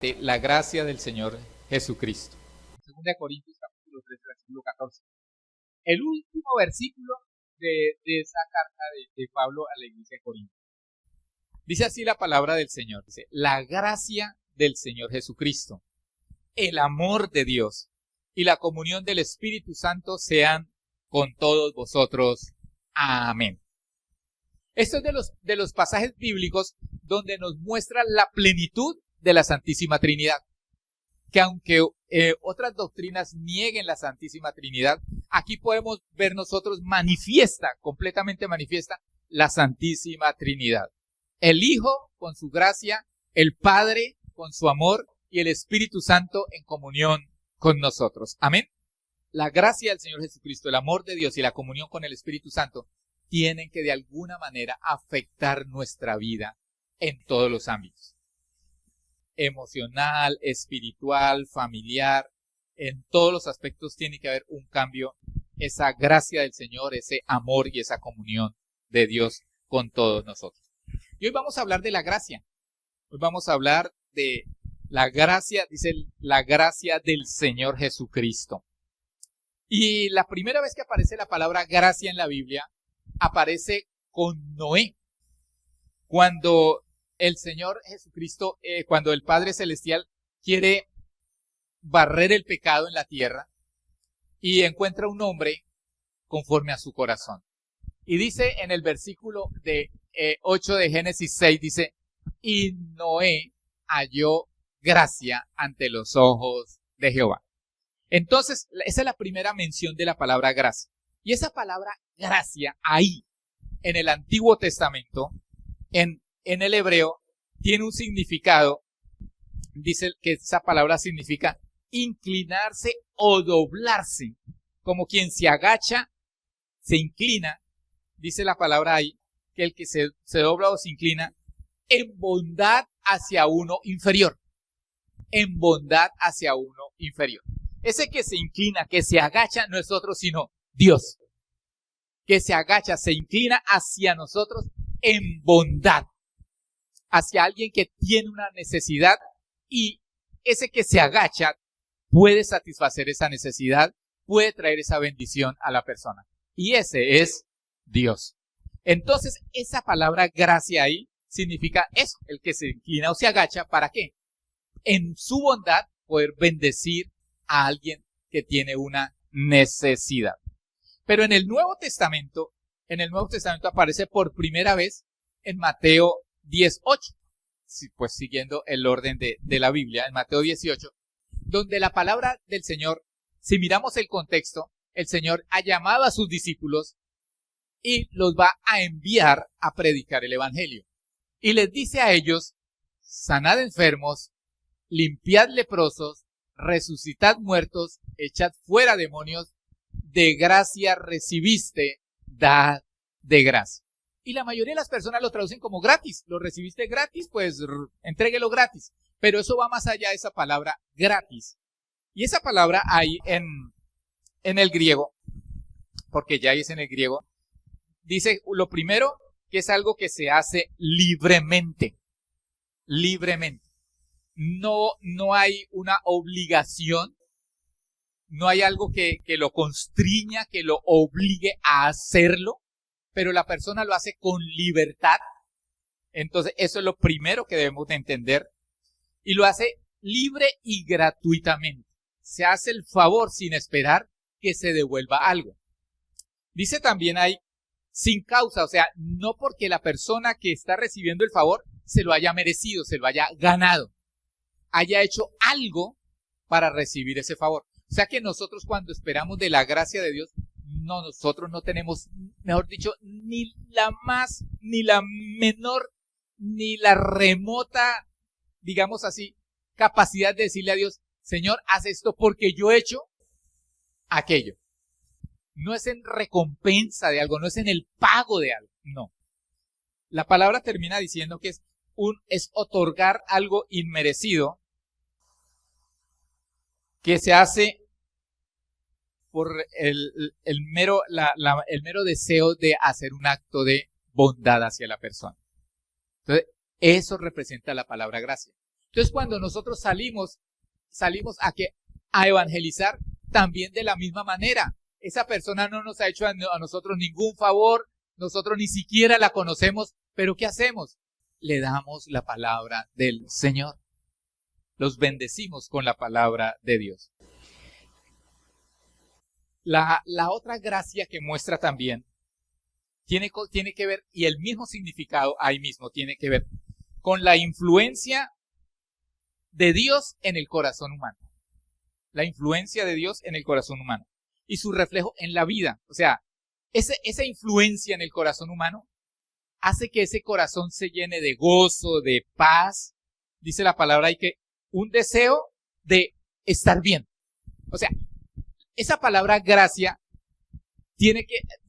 de la gracia del Señor Jesucristo. 2 Corintios capítulo 3, versículo 14. El último versículo de esa carta de Pablo a la iglesia de Corinto. Dice así la palabra del Señor. Dice, la gracia del Señor Jesucristo, el amor de Dios y la comunión del Espíritu Santo sean con todos vosotros. Amén. Esto es de los pasajes bíblicos donde nos muestra la plenitud de la Santísima Trinidad. Que aunque otras doctrinas nieguen la Santísima Trinidad, aquí podemos ver nosotros completamente manifiesta, la Santísima Trinidad. El Hijo con su gracia, el Padre con su amor y el Espíritu Santo en comunión con nosotros. Amén. La gracia del Señor Jesucristo, el amor de Dios y la comunión con el Espíritu Santo tienen que de alguna manera afectar nuestra vida en todos los ámbitos. Emocional, espiritual, familiar, en todos los aspectos tiene que haber un cambio. Esa gracia del Señor, ese amor y esa comunión de Dios con todos nosotros. Y hoy vamos a hablar de la gracia. Hoy vamos a hablar de la gracia, dice la gracia del Señor Jesucristo. Y la primera vez que aparece la palabra gracia en la Biblia, aparece con Noé. Cuando el Señor Jesucristo, cuando el Padre Celestial quiere barrer el pecado en la tierra y encuentra un hombre conforme a su corazón. Y dice en el versículo 8 de Génesis 6, dice, y Noé halló gracia ante los ojos de Jehová. Entonces, esa es la primera mención de la palabra gracia. Y esa palabra gracia ahí, en el Antiguo Testamento, en el hebreo, tiene un significado. Dice que esa palabra significa inclinarse o doblarse. Como quien se agacha, se inclina. Dice la palabra ahí, que el que se dobla o se inclina en bondad hacia uno inferior. En bondad hacia uno inferior. Ese que se inclina, que se agacha, no es otro sino Dios. Que se agacha, se inclina hacia nosotros en bondad. Hacia alguien que tiene una necesidad y ese que se agacha puede satisfacer esa necesidad, puede traer esa bendición a la persona. Y ese es Dios. Entonces, esa palabra gracia ahí significa eso, el que se inclina o se agacha, ¿para qué? En su bondad poder bendecir a alguien que tiene una necesidad. Pero en el Nuevo Testamento aparece por primera vez en Mateo 10:8, pues siguiendo el orden de la Biblia, en Mateo 18, donde la palabra del Señor, si miramos el contexto, el Señor ha llamado a sus discípulos y los va a enviar a predicar el Evangelio. Y les dice a ellos, sanad enfermos, limpiad leprosos, resucitad muertos, echad fuera demonios, de gracia recibiste, dad de gracia. Y la mayoría de las personas lo traducen como gratis. Lo recibiste gratis, pues entréguelo gratis. Pero eso va más allá de esa palabra gratis. Y esa palabra ahí en el griego, porque ya es en el griego, dice lo primero que es algo que se hace libremente. Libremente. No hay una obligación. No hay algo que lo constriña, que lo obligue a hacerlo. Pero la persona lo hace con libertad. Entonces, eso es lo primero que debemos de entender. Y lo hace libre y gratuitamente. Se hace el favor sin esperar que se devuelva algo. Dice también ahí, sin causa, o sea, no porque la persona que está recibiendo el favor se lo haya merecido, se lo haya ganado, haya hecho algo para recibir ese favor. O sea que nosotros cuando esperamos de la gracia de Dios, nosotros no tenemos, mejor dicho, ni la más, ni la menor, ni la remota, digamos así, capacidad de decirle a Dios, Señor, haz esto porque yo he hecho aquello. No es en recompensa de algo, no es en el pago de algo, no. La palabra termina diciendo que es otorgar algo inmerecido que se hace por el mero deseo de hacer un acto de bondad hacia la persona. Entonces, eso representa la palabra gracia. Entonces cuando nosotros salimos a evangelizar también de la misma manera. Esa persona no nos ha hecho a nosotros ningún favor, nosotros ni siquiera la conocemos, pero ¿qué hacemos? Le damos la palabra del Señor. Los bendecimos con la palabra de Dios. La otra gracia que muestra también tiene que ver, y el mismo significado ahí mismo tiene que ver con la influencia de Dios en el corazón humano. La influencia de Dios en el corazón humano y su reflejo en la vida. O sea, esa influencia en el corazón humano hace que ese corazón se llene de gozo, de paz. Dice la palabra ahí que un deseo de estar bien. O sea, esa palabra gracia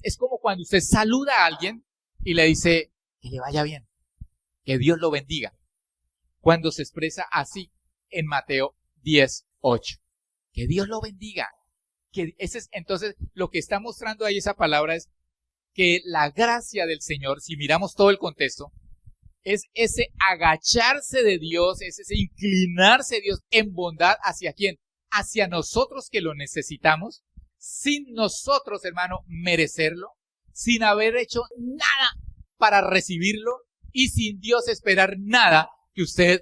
es como cuando usted saluda a alguien y le dice que le vaya bien, que Dios lo bendiga. Cuando se expresa así en Mateo 10:8. Que Dios lo bendiga. Entonces, lo que está mostrando ahí esa palabra es que la gracia del Señor, si miramos todo el contexto, es ese agacharse de Dios, es ese inclinarse de Dios en bondad hacia quién, hacia nosotros que lo necesitamos, sin nosotros, hermano, merecerlo, sin haber hecho nada para recibirlo y sin Dios esperar nada que usted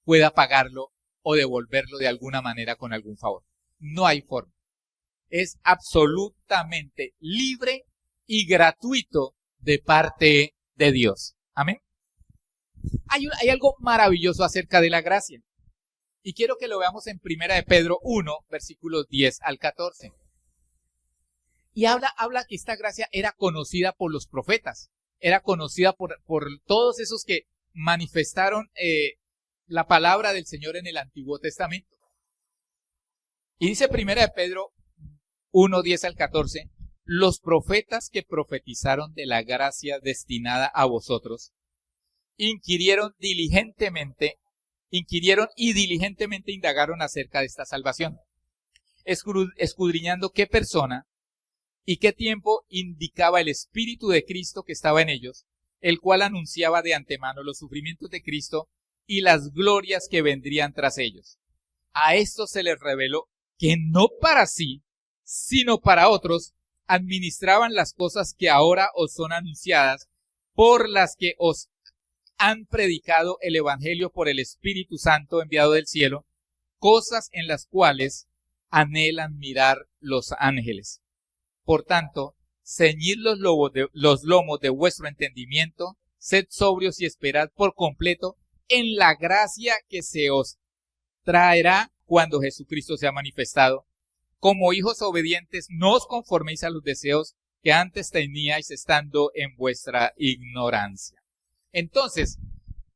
pueda pagarlo o devolverlo de alguna manera con algún favor. No hay forma. Es absolutamente libre y gratuito de parte de Dios. Amén. Hay algo maravilloso acerca de la gracia. Y quiero que lo veamos en 1 de Pedro 1, versículos 10 al 14. Y habla que esta gracia era conocida por los profetas. Era conocida por todos esos que manifestaron la palabra del Señor en el Antiguo Testamento. Y dice 1 de Pedro 1, 10 al 14, los profetas que profetizaron de la gracia destinada a vosotros, inquirieron y diligentemente indagaron acerca de esta salvación, escudriñando qué persona y qué tiempo indicaba el Espíritu de Cristo que estaba en ellos, el cual anunciaba de antemano los sufrimientos de Cristo y las glorias que vendrían tras ellos. A esto se les reveló que no para sí, sino para otros, administraban las cosas que ahora os son anunciadas, por las que os han predicado el Evangelio por el Espíritu Santo enviado del cielo, cosas en las cuales anhelan mirar los ángeles. Por tanto, ceñid los lomos de vuestro entendimiento, sed sobrios y esperad por completo en la gracia que se os traerá cuando Jesucristo sea manifestado. Como hijos obedientes, no os conforméis a los deseos que antes teníais estando en vuestra ignorancia. Entonces,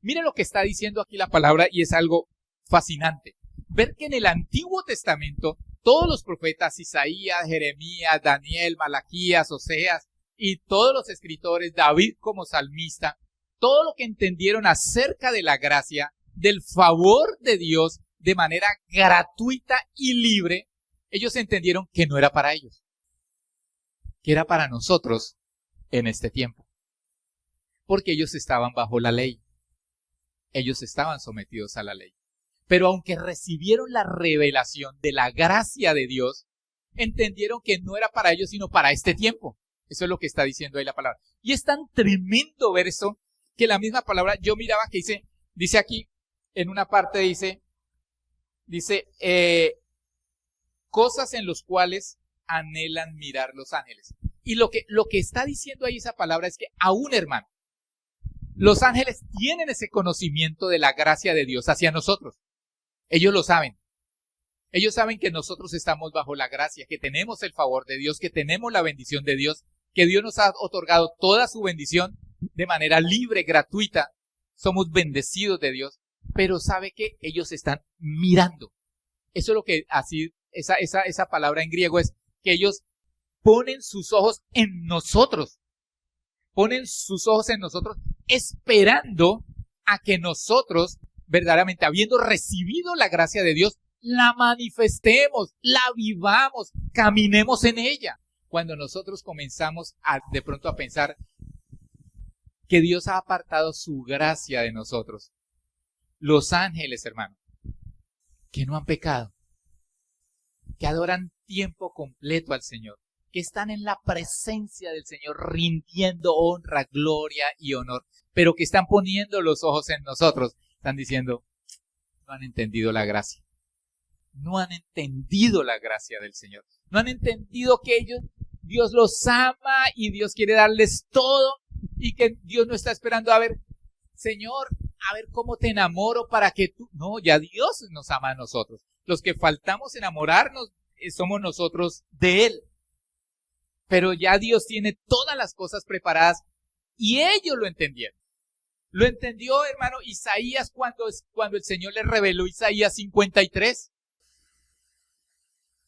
mire lo que está diciendo aquí la palabra y es algo fascinante. Ver que en el Antiguo Testamento, todos los profetas, Isaías, Jeremías, Daniel, Malaquías, Oseas y todos los escritores, David como salmista, todo lo que entendieron acerca de la gracia, del favor de Dios de manera gratuita y libre, ellos entendieron que no era para ellos, que era para nosotros en este tiempo. Porque ellos estaban bajo la ley. Ellos estaban sometidos a la ley. Pero aunque recibieron la revelación de la gracia de Dios, entendieron que no era para ellos, sino para este tiempo. Eso es lo que está diciendo ahí la palabra. Y es tan tremendo ver eso, que la misma palabra, yo miraba que dice aquí, en una parte dice, cosas en los cuales anhelan mirar los ángeles. Y lo que está diciendo ahí esa palabra es que aún, hermano, los ángeles tienen ese conocimiento de la gracia de Dios hacia nosotros. Ellos lo saben. Ellos saben que nosotros estamos bajo la gracia, que tenemos el favor de Dios, que tenemos la bendición de Dios, que Dios nos ha otorgado toda su bendición de manera libre, gratuita. Somos bendecidos de Dios, pero sabe que ellos están mirando. Eso es lo que así, esa palabra en griego es que ellos ponen sus ojos en nosotros. Ponen sus ojos en nosotros esperando a que nosotros, verdaderamente, habiendo recibido la gracia de Dios, la manifestemos, la vivamos, caminemos en ella. Cuando nosotros comenzamos de pronto a pensar que Dios ha apartado su gracia de nosotros, Los ángeles, hermano, que no han pecado, que adoran tiempo completo al Señor, que están en la presencia del Señor rindiendo honra, gloria y honor, pero que están poniendo los ojos en nosotros, están diciendo, no han entendido la gracia. No han entendido la gracia del Señor. No han entendido que Dios los ama y Dios quiere darles todo y que Dios no está esperando a ver, Señor, a ver cómo te enamoro para que tú... No, ya Dios nos ama a nosotros. Los que faltamos enamorarnos somos nosotros de Él. Pero ya Dios tiene todas las cosas preparadas y ellos lo entendieron. Lo entendió, hermano, Isaías cuando el Señor le reveló Isaías 53.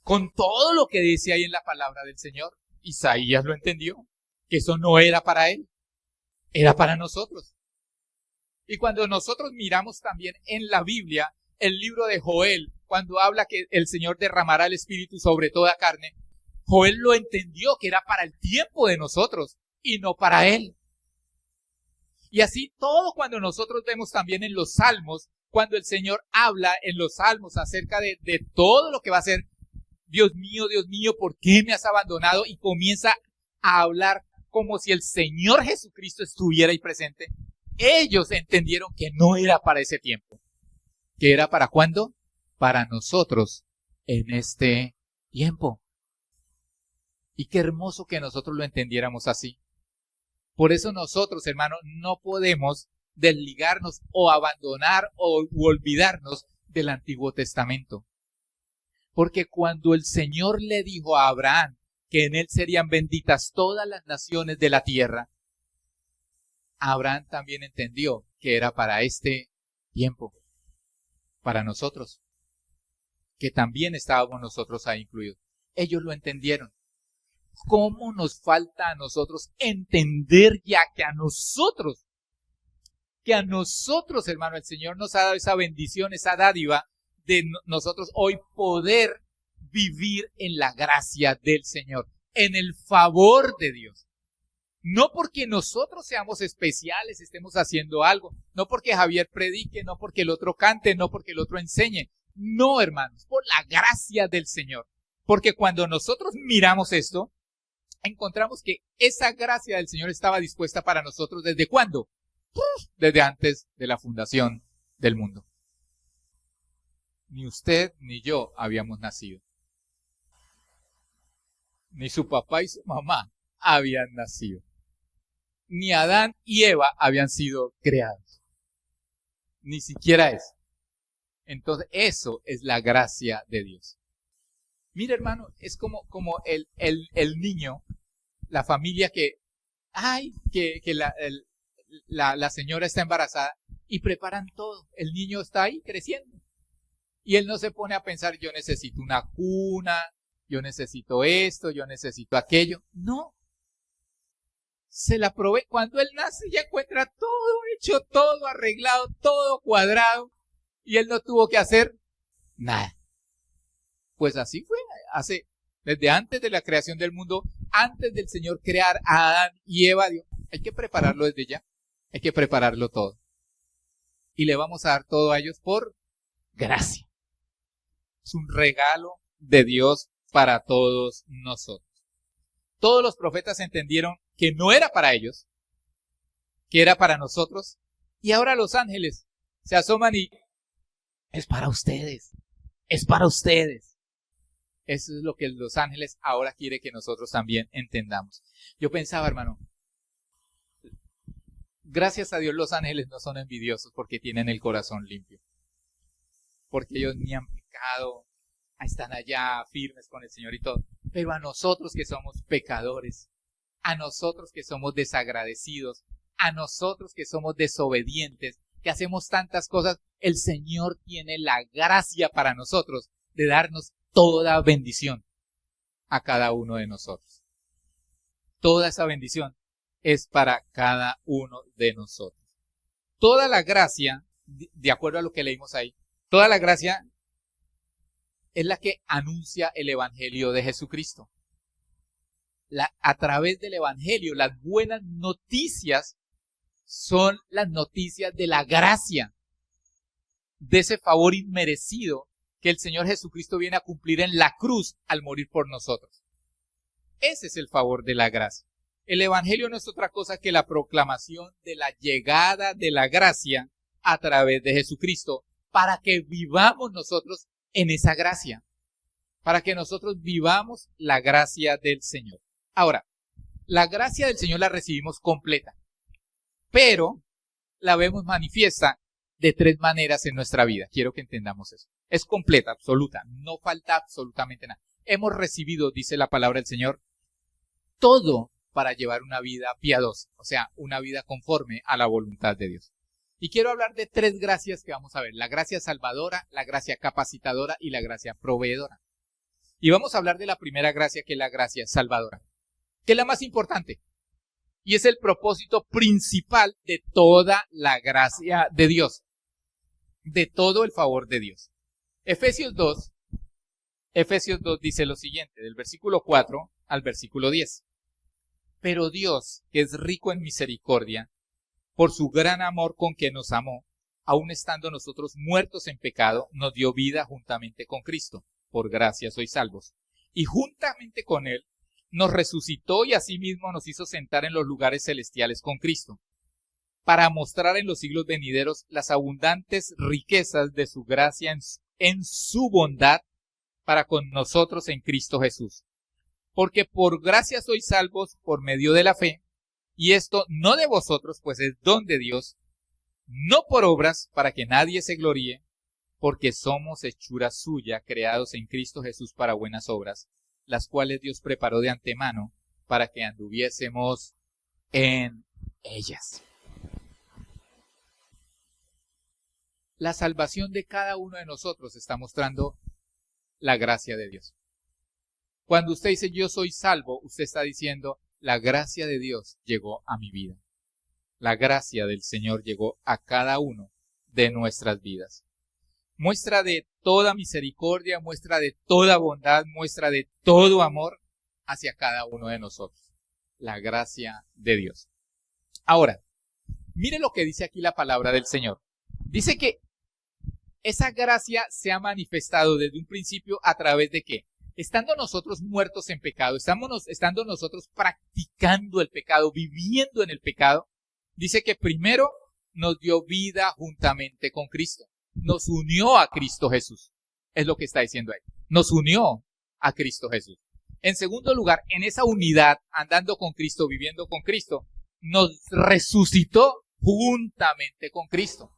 Con todo lo que dice ahí en la palabra del Señor, Isaías lo entendió, que eso no era para él, era para nosotros. Y cuando nosotros miramos también en la Biblia, el libro de Joel, cuando habla que el Señor derramará el Espíritu sobre toda carne, Joel lo entendió que era para el tiempo de nosotros y no para él. Y así todo cuando nosotros vemos también en los Salmos, cuando el Señor habla en los Salmos acerca de todo lo que va a hacer, Dios mío, ¿por qué me has abandonado? Y comienza a hablar como si el Señor Jesucristo estuviera ahí presente. Ellos entendieron que no era para ese tiempo. ¿Que era para cuándo? Para nosotros en este tiempo. Y qué hermoso que nosotros lo entendiéramos así. Por eso nosotros, hermanos, no podemos desligarnos o abandonar o olvidarnos del Antiguo Testamento. Porque cuando el Señor le dijo a Abraham que en él serían benditas todas las naciones de la tierra, Abraham también entendió que era para este tiempo, para nosotros, que también estábamos nosotros ahí incluidos. Ellos lo entendieron. ¿Cómo nos falta a nosotros entender ya que a nosotros, hermano, el Señor nos ha dado esa bendición, esa dádiva, de nosotros hoy poder vivir en la gracia del Señor, en el favor de Dios. No porque nosotros seamos especiales, estemos haciendo algo, no porque Javier predique, no porque el otro cante, no porque el otro enseñe. No, hermanos, por la gracia del Señor. Porque cuando nosotros miramos esto, encontramos que esa gracia del Señor estaba dispuesta para nosotros ¿desde cuándo? Desde antes de la fundación del mundo. Ni usted ni yo habíamos nacido. Ni su papá y su mamá habían nacido. Ni Adán y Eva habían sido creados. Ni siquiera eso. Entonces, eso es la gracia de Dios. Mira, hermano, es como el niño, la familia que la señora está embarazada y preparan todo. El niño está ahí creciendo. Y él no se pone a pensar, yo necesito una cuna, yo necesito esto, yo necesito aquello. No. Se la provee. Cuando él nace ya encuentra todo hecho, todo arreglado, todo cuadrado. Y él no tuvo que hacer nada. Pues así fue. Desde antes de la creación del mundo, antes del Señor crear a Adán y Eva, Dios, hay que prepararlo desde ya. Hay que prepararlo todo. Y le vamos a dar todo a ellos por gracia. Es un regalo de Dios para todos nosotros. Todos los profetas entendieron que no era para ellos, que era para nosotros. Y ahora los ángeles se asoman y es para ustedes, es para ustedes. Eso es lo que los ángeles ahora quieren que nosotros también entendamos. Yo pensaba, hermano, gracias a Dios los ángeles no son envidiosos porque tienen el corazón limpio. Porque ellos ni han pecado, están allá firmes con el Señor y todo. Pero a nosotros que somos pecadores, a nosotros que somos desagradecidos, a nosotros que somos desobedientes, que hacemos tantas cosas, el Señor tiene la gracia para nosotros de darnos toda bendición a cada uno de nosotros. Toda esa bendición es para cada uno de nosotros. Toda la gracia, de acuerdo a lo que leímos ahí, toda la gracia es la que anuncia el Evangelio de Jesucristo. A través del Evangelio, las buenas noticias son las noticias de la gracia. de ese favor inmerecido que el Señor Jesucristo viene a cumplir en la cruz al morir por nosotros. Ese es el favor de la gracia. El Evangelio no es otra cosa que la proclamación de la llegada de la gracia a través de Jesucristo para que vivamos nosotros en esa gracia, para que nosotros vivamos la gracia del Señor. Ahora, la gracia del Señor la recibimos completa, pero la vemos manifiesta de tres maneras en nuestra vida. Quiero que entendamos eso. Es completa, absoluta, no falta absolutamente nada. Hemos recibido, dice la palabra del Señor, todo para llevar una vida piadosa, o sea, una vida conforme a la voluntad de Dios. Y quiero hablar de tres gracias que vamos a ver: la gracia salvadora, la gracia capacitadora y la gracia proveedora. Y vamos a hablar de la primera gracia, que es la gracia salvadora, que es la más importante y es el propósito principal de toda la gracia de Dios, de todo el favor de Dios. Efesios 2 dice lo siguiente, del versículo 4 al versículo 10. Pero Dios, que es rico en misericordia, por su gran amor con que nos amó, aun estando nosotros muertos en pecado, nos dio vida juntamente con Cristo. Por gracia sois salvos. Y juntamente con Él nos resucitó y asimismo nos hizo sentar en los lugares celestiales con Cristo, para mostrar en los siglos venideros las abundantes riquezas de su gracia en su bondad para con nosotros en Cristo Jesús. Porque por gracia sois salvos por medio de la fe, y esto no de vosotros, pues es don de Dios, no por obras, para que nadie se gloríe, porque somos hechura suya, creados en Cristo Jesús para buenas obras, las cuales Dios preparó de antemano para que anduviésemos en ellas. La salvación de cada uno de nosotros está mostrando la gracia de Dios. Cuando usted dice yo soy salvo, usted está diciendo la gracia de Dios llegó a mi vida. La gracia del Señor llegó a cada uno de nuestras vidas. Muestra de toda misericordia, muestra de toda bondad, muestra de todo amor hacia cada uno de nosotros. La gracia de Dios. Ahora, mire lo que dice aquí la palabra del Señor. Dice que esa gracia se ha manifestado desde un principio a través de ¿qué? Estando nosotros muertos en pecado, estando nosotros practicando el pecado, viviendo en el pecado, dice que primero nos dio vida juntamente con Cristo. Nos unió a Cristo Jesús. Es lo que está diciendo ahí. Nos unió a Cristo Jesús. En segundo lugar, en esa unidad, andando con Cristo, viviendo con Cristo, nos resucitó juntamente con Cristo.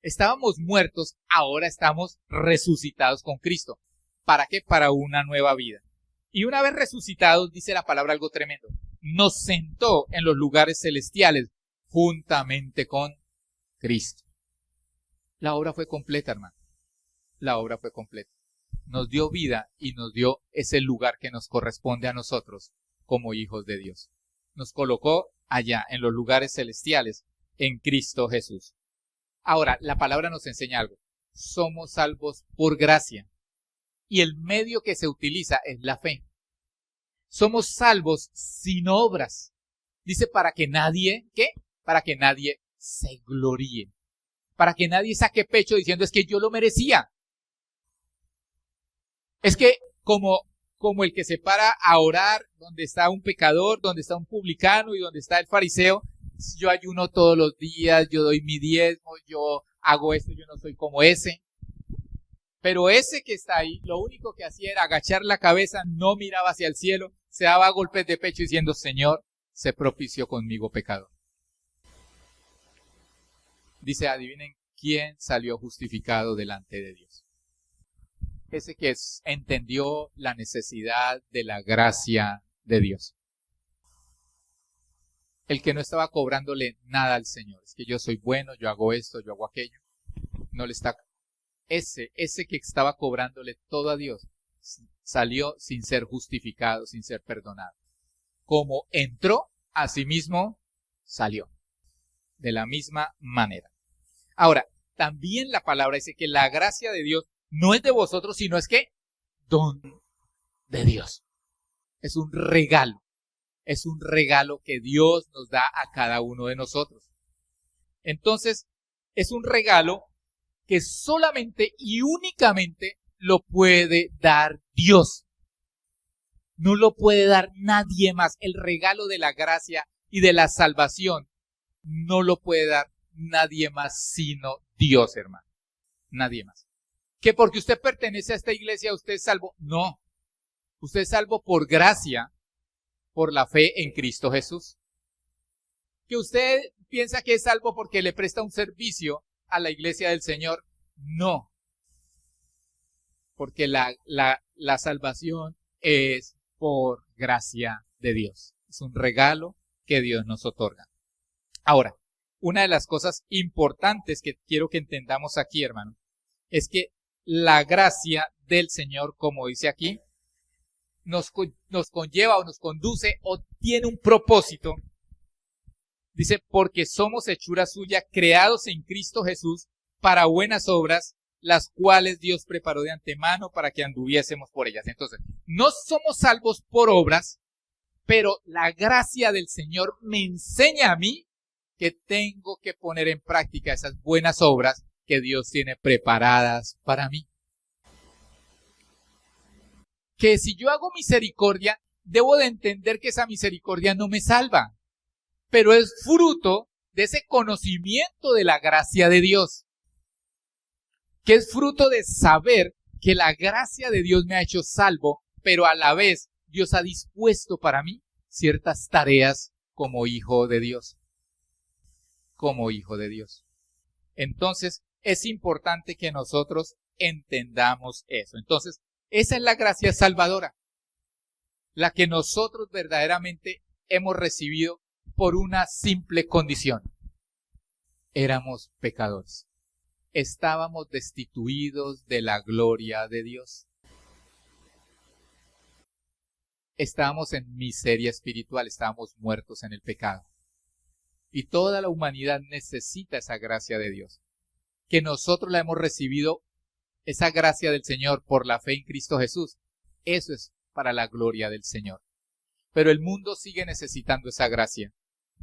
Estábamos muertos, ahora estamos resucitados con Cristo. ¿Para qué? Para una nueva vida. Y una vez resucitados, dice la palabra algo tremendo. Nos sentó en los lugares celestiales juntamente con Cristo. La obra fue completa, hermano. La obra fue completa. Nos dio vida y nos dio ese lugar que nos corresponde a nosotros como hijos de Dios. Nos colocó allá en los lugares celestiales en Cristo Jesús. Ahora, la palabra nos enseña algo. Somos salvos por gracia. Y el medio que se utiliza es la fe. Somos salvos sin obras. Dice para que nadie, ¿qué? Para que nadie se gloríe. Para que nadie saque pecho diciendo es que yo lo merecía. Es que como el que se para a orar donde está un pecador, donde está un publicano y donde está el fariseo, yo ayuno todos los días, yo doy mi diezmo, yo hago esto, yo no soy como ese. Pero ese que está ahí, lo único que hacía era agachar la cabeza, no miraba hacia el cielo, se daba golpes de pecho diciendo, Señor, se propició conmigo pecador. Dice, adivinen quién salió justificado delante de Dios. Ese que entendió la necesidad de la gracia de Dios. El que no estaba cobrándole nada al Señor. Es que yo soy bueno, yo hago esto, yo hago aquello. No le está. Ese que estaba cobrándole todo a Dios salió sin ser justificado, sin ser perdonado. Como entró, asimismo salió. De la misma manera. Ahora, también la palabra dice que la gracia de Dios no es de vosotros, sino es que don de Dios. Es un regalo. Es un regalo que Dios nos da a cada uno de nosotros. Entonces, es un regalo que solamente y únicamente lo puede dar Dios. No lo puede dar nadie más. El regalo de la gracia y de la salvación no lo puede dar nadie más sino Dios, hermano. Nadie más. Que porque usted pertenece a esta iglesia, usted es salvo. No. Usted es salvo por gracia, por la fe en Cristo Jesús. Que usted piensa que es salvo porque le presta un servicio a la iglesia del Señor. No. Porque la salvación es por gracia de Dios. Es un regalo que Dios nos otorga. Ahora, una de las cosas importantes que quiero que entendamos aquí, hermano, es que la gracia del Señor, como dice aquí, nos conlleva o nos conduce o tiene un propósito. Dice, porque somos hechura suya, creados en Cristo Jesús para buenas obras, las cuales Dios preparó de antemano para que anduviésemos por ellas. Entonces, no somos salvos por obras, pero la gracia del Señor me enseña a mí que tengo que poner en práctica esas buenas obras que Dios tiene preparadas para mí. Que si yo hago misericordia, debo de entender que esa misericordia no me salva, pero es fruto de ese conocimiento de la gracia de Dios, que es fruto de saber que la gracia de Dios me ha hecho salvo, pero a la vez Dios ha dispuesto para mí ciertas tareas como hijo de Dios. Como hijo de Dios. Entonces, es importante que nosotros entendamos eso. Entonces, esa es la gracia salvadora, la que nosotros verdaderamente hemos recibido por una simple condición. Éramos pecadores. Estábamos destituidos de la gloria de Dios. Estábamos en miseria espiritual, estábamos muertos en el pecado. Y toda la humanidad necesita esa gracia de Dios. Que nosotros la hemos recibido, esa gracia del Señor por la fe en Cristo Jesús. Eso es para la gloria del Señor. Pero el mundo sigue necesitando esa gracia.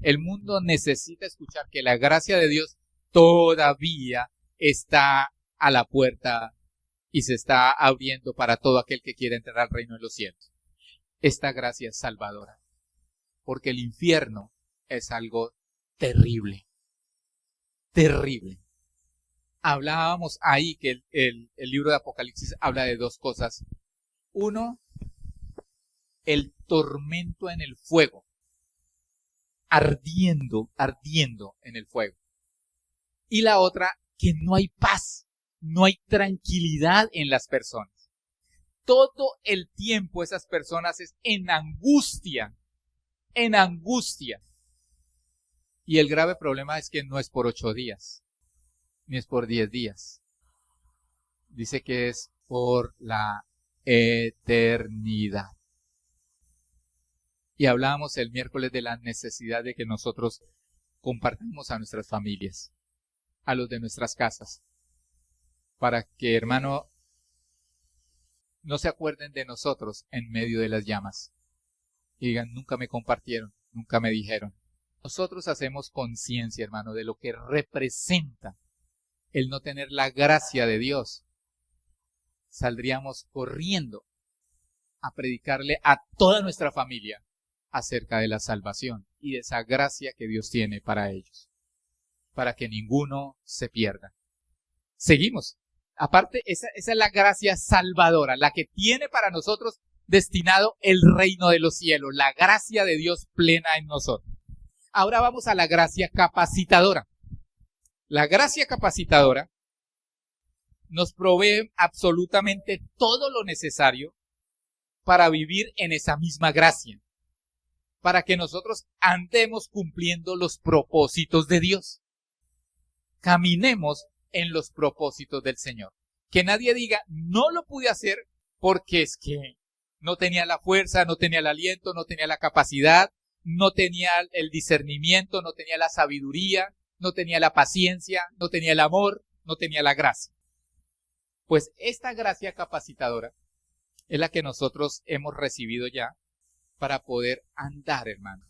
El mundo necesita escuchar que la gracia de Dios todavía está a la puerta y se está abriendo para todo aquel que quiera entrar al reino de los cielos. Esta gracia es salvadora, porque el infierno es algo terrible, terrible. Hablábamos ahí que el libro de Apocalipsis habla de dos cosas. Uno, el tormento en el fuego, ardiendo en el fuego. Y la otra, que no hay paz, no hay tranquilidad en las personas. Todo el tiempo esas personas es en angustia, en angustia. Y el grave problema es que no es por 8 días, ni es por 10 días. Dice que es por la eternidad. Y hablábamos el miércoles de la necesidad de que nosotros compartamos a nuestras familias, a los de nuestras casas, para que, hermano, no se acuerden de nosotros en medio de las llamas. Y digan, nunca me compartieron, nunca me dijeron. Nosotros hacemos conciencia, hermano, de lo que representa el no tener la gracia de Dios. Saldríamos corriendo a predicarle a toda nuestra familia acerca de la salvación y de esa gracia que Dios tiene para ellos, para que ninguno se pierda. Seguimos. Aparte, esa es la gracia salvadora, la que tiene para nosotros destinado el reino de los cielos, la gracia de Dios plena en nosotros. Ahora vamos a la gracia capacitadora. La gracia capacitadora nos provee absolutamente todo lo necesario para vivir en esa misma gracia, para que nosotros andemos cumpliendo los propósitos de Dios. Caminemos en los propósitos del Señor. Que nadie diga, no lo pude hacer porque es que no tenía la fuerza, no tenía el aliento, no tenía la capacidad, no tenía el discernimiento, no tenía la sabiduría, no tenía la paciencia, no tenía el amor, no tenía la gracia. Pues esta gracia capacitadora es la que nosotros hemos recibido ya para poder andar, hermano,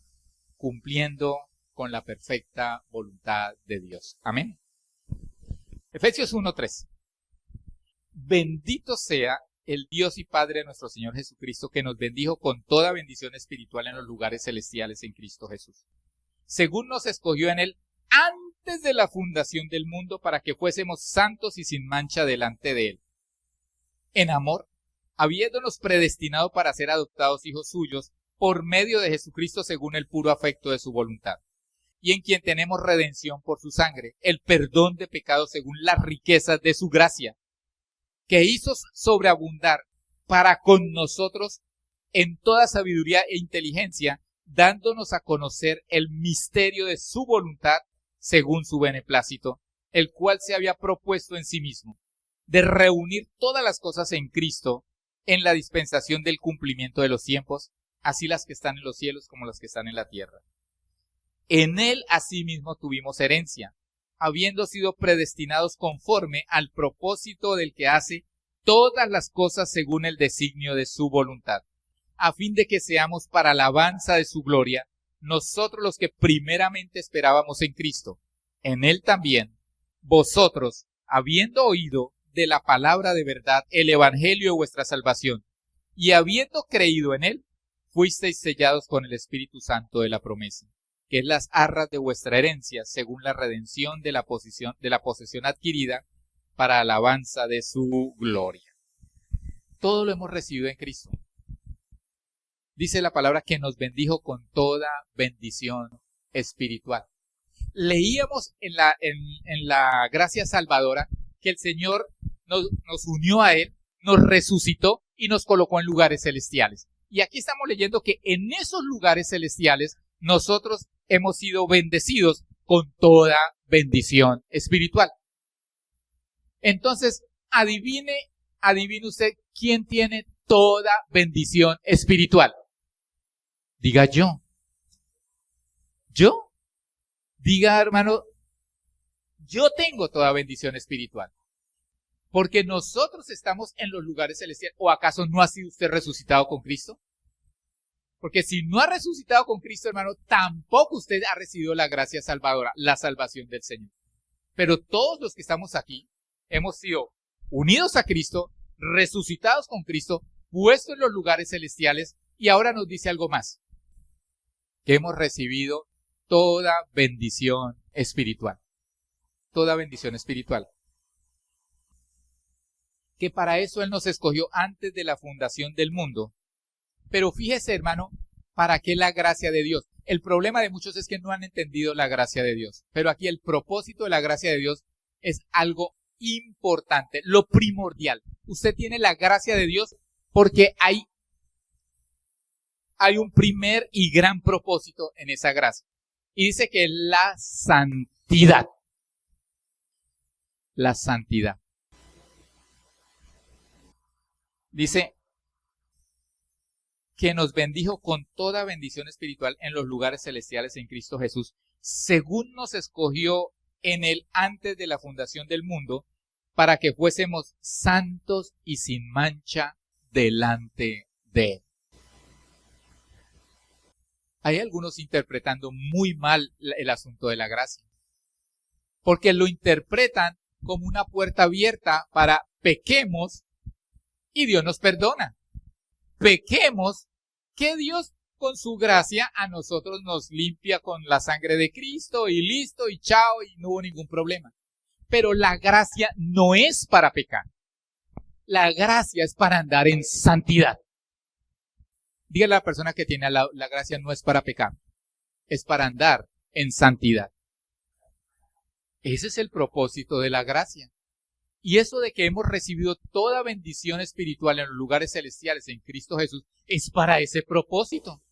cumpliendo con la perfecta voluntad de Dios. Amén. Efesios 1:3. Bendito sea el Dios y Padre de nuestro Señor Jesucristo, que nos bendijo con toda bendición espiritual en los lugares celestiales en Cristo Jesús, según nos escogió en él antes de la fundación del mundo, para que fuésemos santos y sin mancha delante de él, en amor, habiéndonos predestinado para ser adoptados hijos suyos por medio de Jesucristo, según el puro afecto de su voluntad, y en quien tenemos redención por su sangre, el perdón de pecados según las riquezas de su gracia, que hizo sobreabundar para con nosotros en toda sabiduría e inteligencia, dándonos a conocer el misterio de su voluntad según su beneplácito, el cual se había propuesto en sí mismo, de reunir todas las cosas en Cristo en la dispensación del cumplimiento de los tiempos, así las que están en los cielos como las que están en la tierra. En él asimismo tuvimos herencia, habiendo sido predestinados conforme al propósito del que hace todas las cosas según el designio de su voluntad, a fin de que seamos para alabanza de su gloria, nosotros los que primeramente esperábamos en Cristo. En él también, vosotros, habiendo oído de la palabra de verdad, el evangelio de vuestra salvación, y habiendo creído en él, fuisteis sellados con el Espíritu Santo de la promesa, que es las arras de vuestra herencia, según la redención de la posesión adquirida, para alabanza de su gloria. Todo lo hemos recibido en Cristo. Dice la palabra que nos bendijo con toda bendición espiritual. Leíamos en la gracia salvadora que el Señor nos unió a Él, nos resucitó y nos colocó en lugares celestiales. Y aquí estamos leyendo que en esos lugares celestiales nosotros hemos sido bendecidos con toda bendición espiritual. Entonces, adivine usted quién tiene toda bendición espiritual. Diga yo. ¿Yo? Diga, hermano, yo tengo toda bendición espiritual. Porque nosotros estamos en los lugares celestiales. ¿O acaso no ha sido usted resucitado con Cristo? Porque si no ha resucitado con Cristo, hermano, tampoco usted ha recibido la gracia salvadora, la salvación del Señor. Pero todos los que estamos aquí hemos sido unidos a Cristo, resucitados con Cristo, puestos en los lugares celestiales, y ahora nos dice algo más, que hemos recibido toda bendición espiritual. Toda bendición espiritual. Que para eso Él nos escogió antes de la fundación del mundo. Pero fíjese, hermano, ¿para qué la gracia de Dios? El problema de muchos es que no han entendido la gracia de Dios. Pero aquí el propósito de la gracia de Dios es algo importante, lo primordial. Usted tiene la gracia de Dios porque hay un primer y gran propósito en esa gracia. Y dice que la santidad. La santidad. Dice que nos bendijo con toda bendición espiritual en los lugares celestiales en Cristo Jesús, según nos escogió en él antes de la fundación del mundo, para que fuésemos santos y sin mancha delante de él. Hay algunos interpretando muy mal el asunto de la gracia, porque lo interpretan como una puerta abierta para pequemos y Dios nos perdona. Pequemos, que Dios con su gracia a nosotros nos limpia con la sangre de Cristo y listo y chao y no hubo ningún problema. Pero la gracia no es para pecar. La gracia es para andar en santidad. Dígale a la persona que tiene al lado, la gracia no es para pecar, es para andar en santidad. Ese es el propósito de la gracia. Y eso de que hemos recibido toda bendición espiritual en los lugares celestiales en Cristo Jesús es para ese propósito.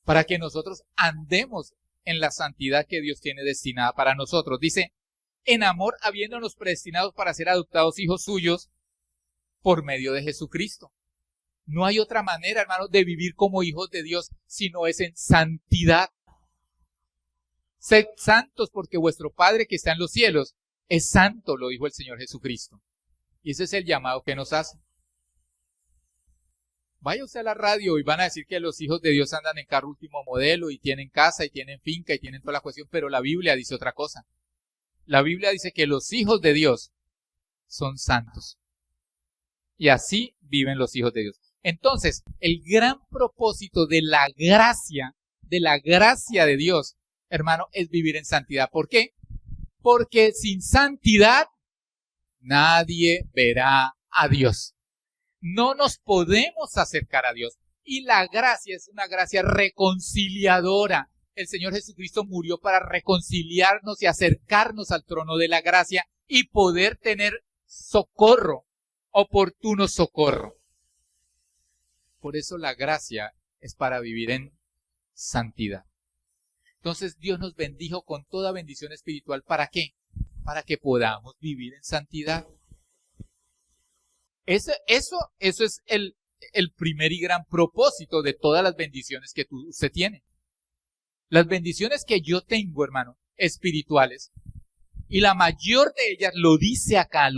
Para que nosotros andemos en la santidad que Dios tiene destinada para nosotros. Dice, en amor habiéndonos predestinados para ser adoptados hijos suyos por medio de Jesucristo. No hay otra manera, hermanos, de vivir como hijos de Dios si no es en santidad. Sed santos porque vuestro Padre que está en los cielos es santo, lo dijo el Señor Jesucristo. Y ese es el llamado que nos hace. Vaya usted a la radio y van a decir que los hijos de Dios andan en carro último modelo y tienen casa y tienen finca y tienen toda la cuestión, pero la Biblia dice otra cosa. La Biblia dice que los hijos de Dios son santos. Y así viven los hijos de Dios. Entonces, el gran propósito de la gracia de Dios, hermano, es vivir en santidad. ¿Por qué? Porque sin santidad nadie verá a Dios. No nos podemos acercar a Dios. Y la gracia es una gracia reconciliadora. El Señor Jesucristo murió para reconciliarnos y acercarnos al trono de la gracia y poder tener socorro, oportuno socorro. Por eso la gracia es para vivir en santidad. Entonces Dios nos bendijo con toda bendición espiritual. ¿Para qué? Para que podamos vivir en santidad. Eso es el primer y gran propósito de todas las bendiciones que usted tiene. Las bendiciones que yo tengo, hermano, espirituales, y la mayor de ellas lo dice acá,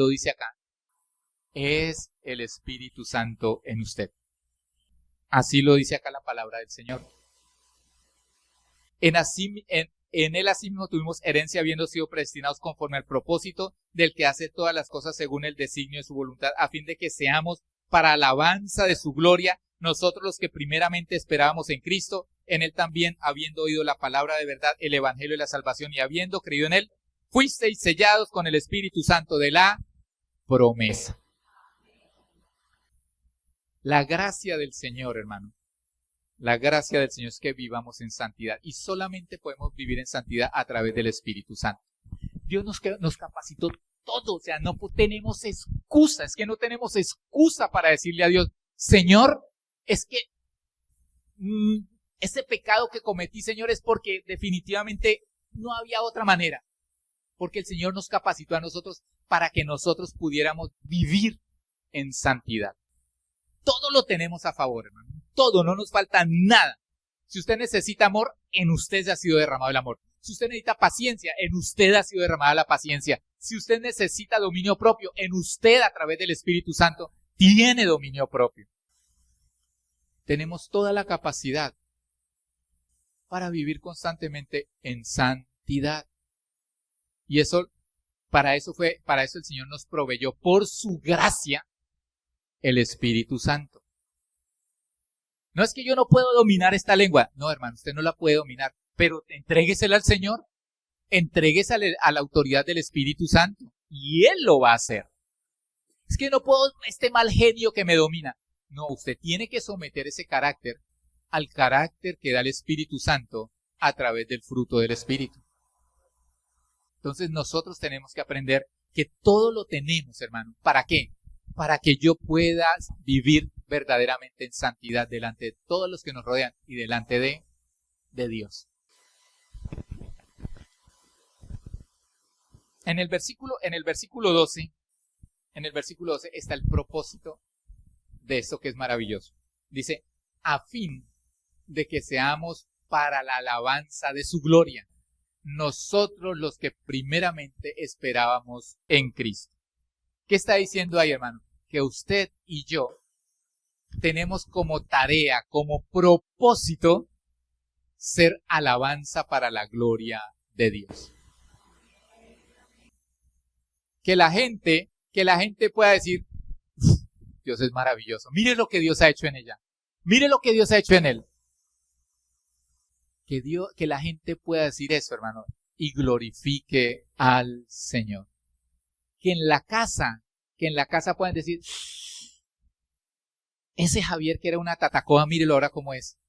es el Espíritu Santo en usted. Así lo dice acá la palabra del Señor. En él asimismo tuvimos herencia, habiendo sido predestinados conforme al propósito del que hace todas las cosas según el designio de su voluntad, a fin de que seamos para alabanza de su gloria, nosotros los que primeramente esperábamos en Cristo, en él también, habiendo oído la palabra de verdad, el evangelio de la salvación, y habiendo creído en él, fuisteis sellados con el Espíritu Santo de la promesa. La gracia del Señor, hermano, la gracia del Señor es que vivamos en santidad, y solamente podemos vivir en santidad a través del Espíritu Santo. Dios nos capacitó todo, o sea, no tenemos excusa, es que no tenemos excusa para decirle a Dios, Señor, es que ese pecado que cometí, Señor, es porque definitivamente no había otra manera, porque el Señor nos capacitó a nosotros para que nosotros pudiéramos vivir en santidad. Todo lo tenemos a favor, hermano. Todo, no nos falta nada. Si usted necesita amor, en usted ha sido derramado el amor. Si usted necesita paciencia, en usted ha sido derramada la paciencia. Si usted necesita dominio propio, en usted a través del Espíritu Santo tiene dominio propio. Tenemos toda la capacidad para vivir constantemente en santidad. Y para eso el Señor nos proveyó por su gracia el Espíritu Santo. No es que yo no puedo dominar esta lengua. No, hermano, usted no la puede dominar. Pero entréguesela al Señor. Entréguesela a la autoridad del Espíritu Santo. Y Él lo va a hacer. Es que no puedo, este mal genio que me domina. No, usted tiene que someter ese carácter al carácter que da el Espíritu Santo a través del fruto del Espíritu. Entonces nosotros tenemos que aprender que todo lo tenemos, hermano. ¿Para qué? Para que yo pueda vivir verdaderamente en santidad delante de todos los que nos rodean y delante de Dios. En el versículo 12 está el propósito de esto que es maravilloso. Dice, a fin de que seamos para la alabanza de su gloria, nosotros los que primeramente esperábamos en Cristo. ¿Qué está diciendo ahí, hermano? Que usted y yo tenemos como tarea, como propósito, ser alabanza para la gloria de Dios. Que la gente pueda decir, Dios es maravilloso, mire lo que Dios ha hecho en ella, mire lo que Dios ha hecho en él. Que la gente pueda decir eso, hermano, y glorifique al Señor. Que en la casa puedan decir, ese Javier que era una tatacoa, mírelo ahora cómo es.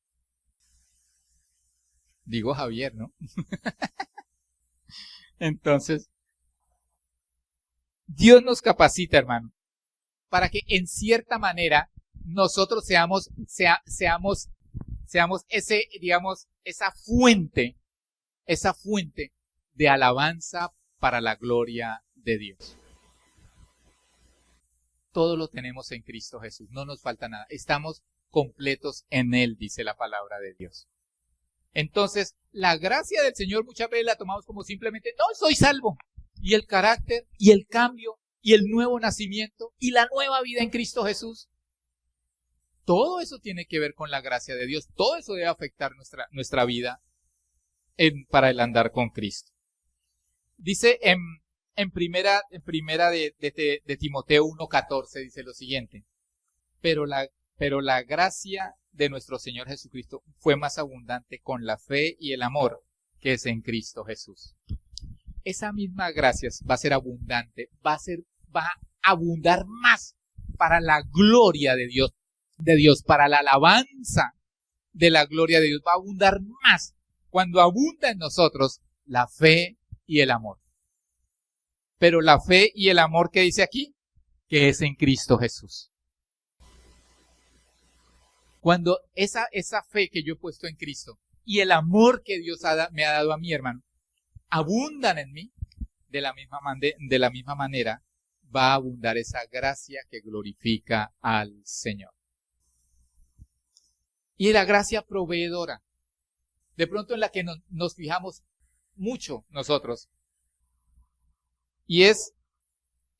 Digo Javier, ¿no? Entonces, Dios nos capacita, hermano, para que en cierta manera nosotros seamos ese, digamos, esa fuente de alabanza para la gloria de Dios. Todo lo tenemos en Cristo Jesús, no nos falta nada. Estamos completos en Él, dice la palabra de Dios. Entonces, la gracia del Señor muchas veces la tomamos como simplemente, no, soy salvo. Y el carácter, y el cambio, y el nuevo nacimiento, y la nueva vida en Cristo Jesús. Todo eso tiene que ver con la gracia de Dios. Todo eso debe afectar nuestra vida para el andar con Cristo. Dice en en primera de Timoteo 1:14 dice lo siguiente: pero la gracia de nuestro Señor Jesucristo fue más abundante con la fe y el amor que es en Cristo Jesús. Esa misma gracia va a ser abundante, va a abundar más para la gloria de Dios, para la alabanza de la gloria de Dios, va a abundar más cuando abunda en nosotros la fe y el amor. Pero la fe y el amor que dice aquí, que es en Cristo Jesús. Cuando esa fe que yo he puesto en Cristo y el amor que Dios me ha dado a mi hermano, abundan en mí, de la misma manera va a abundar esa gracia que glorifica al Señor. Y la gracia proveedora, de pronto en la que nos fijamos mucho nosotros, y es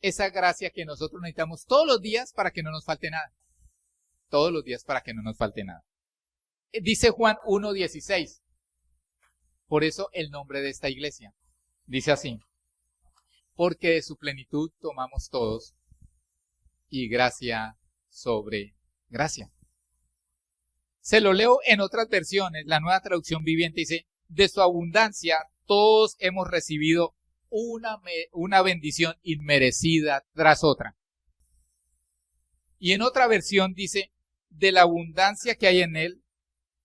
esa gracia que nosotros necesitamos todos los días para que no nos falte nada. Todos los días para que no nos falte nada. Dice Juan 1:16. Por eso el nombre de esta iglesia. Dice así: porque de su plenitud tomamos todos, y gracia sobre gracia. Se lo leo en otras versiones. La Nueva Traducción Viviente dice: de su abundancia todos hemos recibido una bendición inmerecida tras otra. Y en otra versión dice: de la abundancia que hay en él,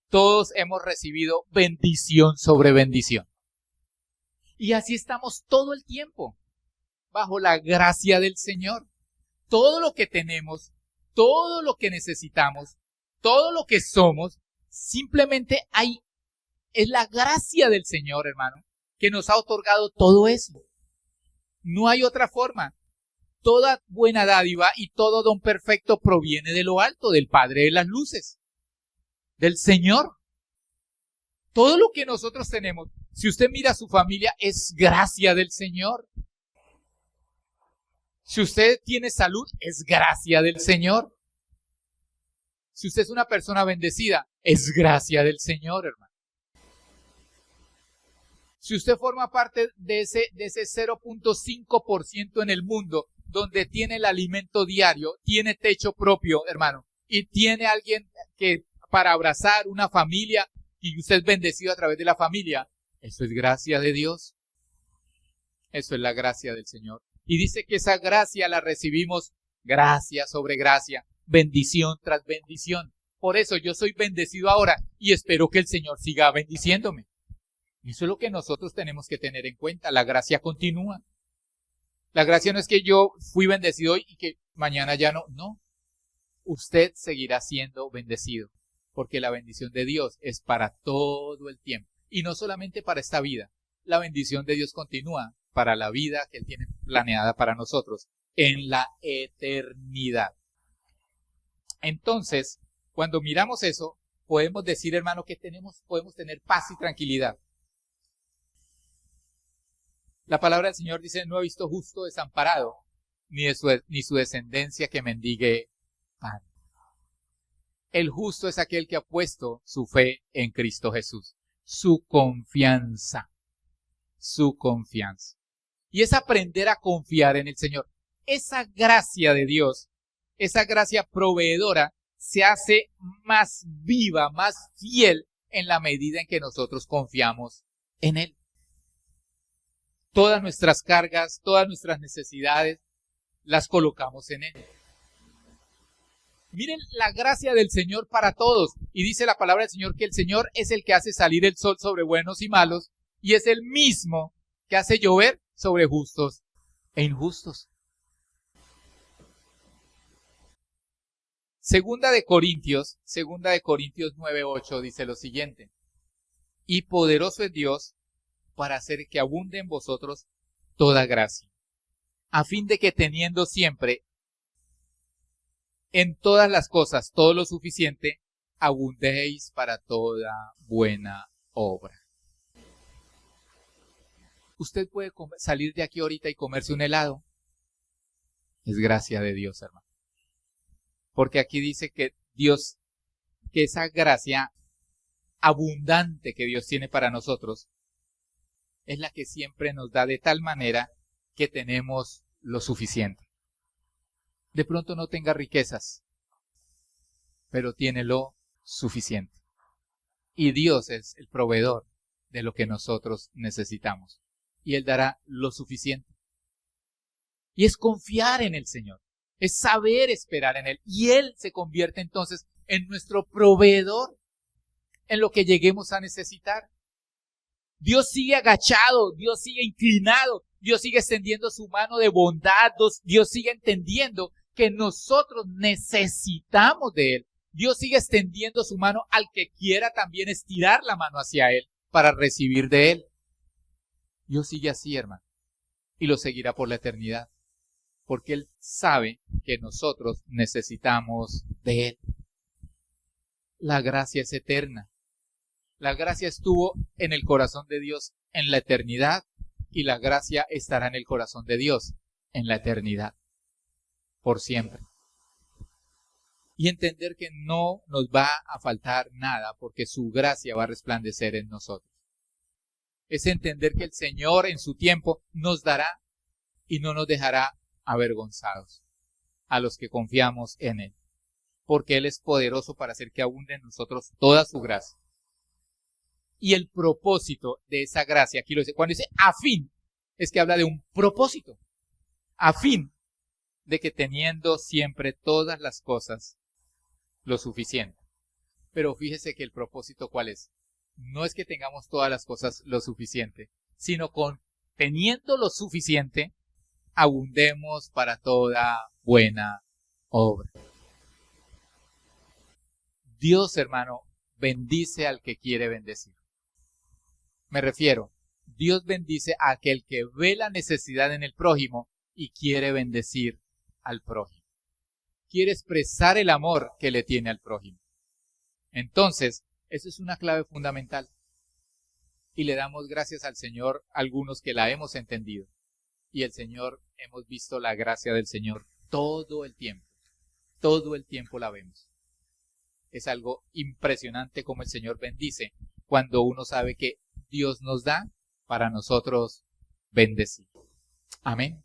todos hemos recibido bendición sobre bendición. Y así estamos todo el tiempo, bajo la gracia del Señor. Todo lo que tenemos, todo lo que necesitamos, todo lo que somos, simplemente es la gracia del Señor, hermano, que nos ha otorgado todo eso. No hay otra forma. Toda buena dádiva y todo don perfecto proviene de lo alto, del Padre de las luces, del Señor. Todo lo que nosotros tenemos, si usted mira a su familia, es gracia del Señor. Si usted tiene salud, es gracia del Señor. Si usted es una persona bendecida, es gracia del Señor, hermano. Si usted forma parte de ese 0.5% en el mundo, donde tiene el alimento diario, tiene techo propio, hermano, y tiene alguien que para abrazar una familia, y usted es bendecido a través de la familia, eso es gracia de Dios. Eso es la gracia del Señor. Y dice que esa gracia la recibimos gracia sobre gracia, bendición tras bendición. Por eso yo soy bendecido ahora y espero que el Señor siga bendiciéndome. Eso es lo que nosotros tenemos que tener en cuenta. La gracia continúa. La gracia no es que yo fui bendecido hoy y que mañana ya no. No. Usted seguirá siendo bendecido, porque la bendición de Dios es para todo el tiempo. Y no solamente para esta vida. La bendición de Dios continúa para la vida que Él tiene planeada para nosotros en la eternidad. Entonces, cuando miramos eso, podemos decir, hermano, que podemos tener paz y tranquilidad. La palabra del Señor dice: no he visto justo desamparado, ni su descendencia que mendigue pan. El justo es aquel que ha puesto su fe en Cristo Jesús. Su confianza. Su confianza. Y es aprender a confiar en el Señor. Esa gracia de Dios, esa gracia proveedora, se hace más viva, más fiel en la medida en que nosotros confiamos en Él. Todas nuestras cargas, todas nuestras necesidades, las colocamos en Él. Miren la gracia del Señor para todos. Y dice la palabra del Señor que el Señor es el que hace salir el sol sobre buenos y malos, y es el mismo que hace llover sobre justos e injustos. Segunda de Corintios 9:8 dice lo siguiente: y poderoso es Dios para hacer que abunde en vosotros toda gracia, a fin de que teniendo siempre en todas las cosas todo lo suficiente, abundéis para toda buena obra. Usted puede salir de aquí ahorita y comerse un helado. Es gracia de Dios, hermano. Porque aquí dice que que esa gracia abundante que Dios tiene para nosotros, es la que siempre nos da de tal manera que tenemos lo suficiente. De pronto no tenga riquezas, pero tiene lo suficiente. Y Dios es el proveedor de lo que nosotros necesitamos. Y Él dará lo suficiente. Y es confiar en el Señor. Es saber esperar en Él. Y Él se convierte entonces en nuestro proveedor en lo que lleguemos a necesitar. Dios sigue agachado, Dios sigue inclinado, Dios sigue extendiendo su mano de bondad, Dios sigue entendiendo que nosotros necesitamos de Él. Dios sigue extendiendo su mano al que quiera también estirar la mano hacia Él para recibir de Él. Dios sigue así, hermano, y lo seguirá por la eternidad, porque Él sabe que nosotros necesitamos de Él. La gracia es eterna. La gracia estuvo en el corazón de Dios en la eternidad y la gracia estará en el corazón de Dios en la eternidad, por siempre. Y entender que no nos va a faltar nada porque su gracia va a resplandecer en nosotros. Es entender que el Señor en su tiempo nos dará y no nos dejará avergonzados a los que confiamos en Él, porque Él es poderoso para hacer que abunde en nosotros toda su gracia. Y el propósito de esa gracia, aquí lo dice, cuando dice a fin, es que habla de un propósito, a fin de que teniendo siempre todas las cosas lo suficiente. Pero fíjese que el propósito ¿cuál es? No es que tengamos todas las cosas lo suficiente, sino con teniendo lo suficiente, abundemos para toda buena obra. Dios, hermano, bendice al que quiere bendecir. Me refiero, Dios bendice a aquel que ve la necesidad en el prójimo y quiere bendecir al prójimo. Quiere expresar el amor que le tiene al prójimo. Entonces, eso es una clave fundamental. Y le damos gracias al Señor, algunos que la hemos entendido. Y el Señor, hemos visto la gracia del Señor todo el tiempo. Todo el tiempo la vemos. Es algo impresionante como el Señor bendice cuando uno sabe que Dios nos da para nosotros bendecir. Amén.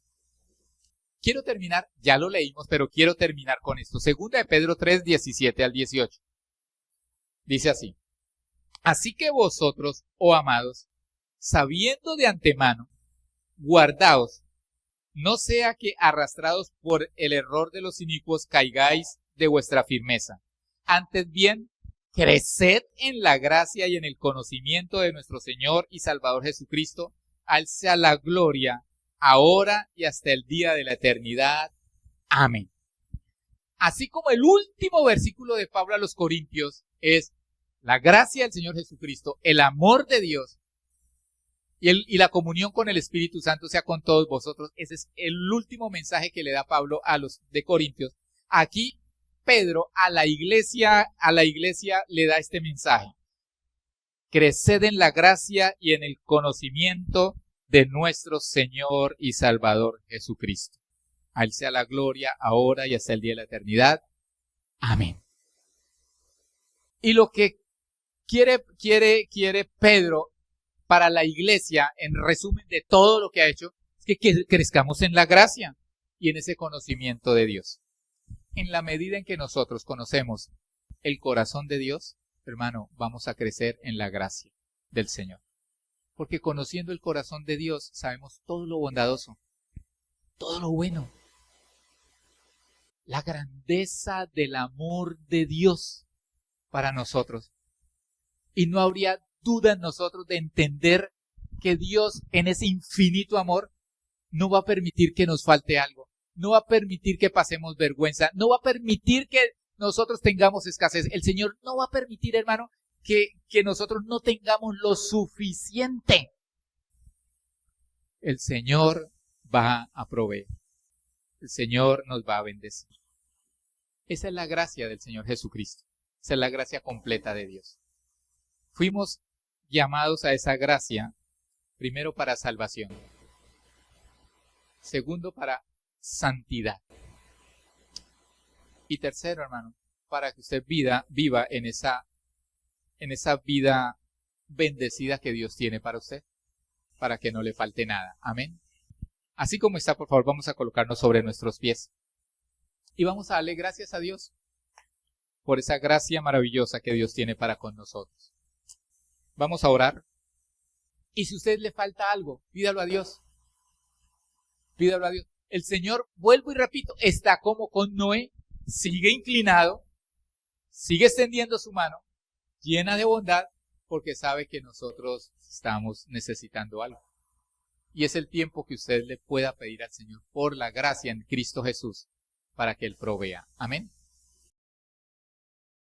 Quiero terminar, ya lo leímos, pero quiero terminar con esto. Segunda de Pedro 3, 17 al 18. Dice así. Así que vosotros, oh amados, sabiendo de antemano, guardaos, no sea que arrastrados por el error de los inicuos caigáis de vuestra firmeza. Antes bien, creced en la gracia y en el conocimiento de nuestro Señor y Salvador Jesucristo. A Él sea la gloria, ahora y hasta el día de la eternidad. Amén. Así como el último versículo de Pablo a los Corintios es la gracia del Señor Jesucristo, el amor de Dios y la comunión con el Espíritu Santo sea con todos vosotros. Ese es el último mensaje que le da Pablo a los de Corintios. Aquí Pedro a la iglesia le da este mensaje. Creced en la gracia y en el conocimiento de nuestro Señor y Salvador Jesucristo. A Él sea la gloria ahora y hasta el día de la eternidad. Amén. Y lo que quiere Pedro para la iglesia, en resumen de todo lo que ha hecho, es que crezcamos en la gracia y en ese conocimiento de Dios. En la medida en que nosotros conocemos el corazón de Dios, hermano, vamos a crecer en la gracia del Señor. Porque conociendo el corazón de Dios, sabemos todo lo bondadoso, todo lo bueno, la grandeza del amor de Dios para nosotros. Y no habría duda en nosotros de entender que Dios, en ese infinito amor, no va a permitir que nos falte algo. No va a permitir que pasemos vergüenza. No va a permitir que nosotros tengamos escasez. El Señor no va a permitir, hermano, que nosotros no tengamos lo suficiente. El Señor va a proveer. El Señor nos va a bendecir. Esa es la gracia del Señor Jesucristo. Esa es la gracia completa de Dios. Fuimos llamados a esa gracia, primero para salvación. Segundo, para santidad. Y tercero, hermano, para que usted viva en esa vida bendecida que Dios tiene para usted, para que no le falte nada. Amén. Así como está, por favor, vamos a colocarnos sobre nuestros pies. Y vamos a darle gracias a Dios por esa gracia maravillosa que Dios tiene para con nosotros. Vamos a orar. Y si a usted le falta algo, pídalo a Dios. Pídalo a Dios. El Señor, vuelvo y repito, está como con Noé, sigue inclinado, sigue extendiendo su mano, llena de bondad, porque sabe que nosotros estamos necesitando algo. Y es el tiempo que usted le pueda pedir al Señor por la gracia en Cristo Jesús para que Él provea. Amén.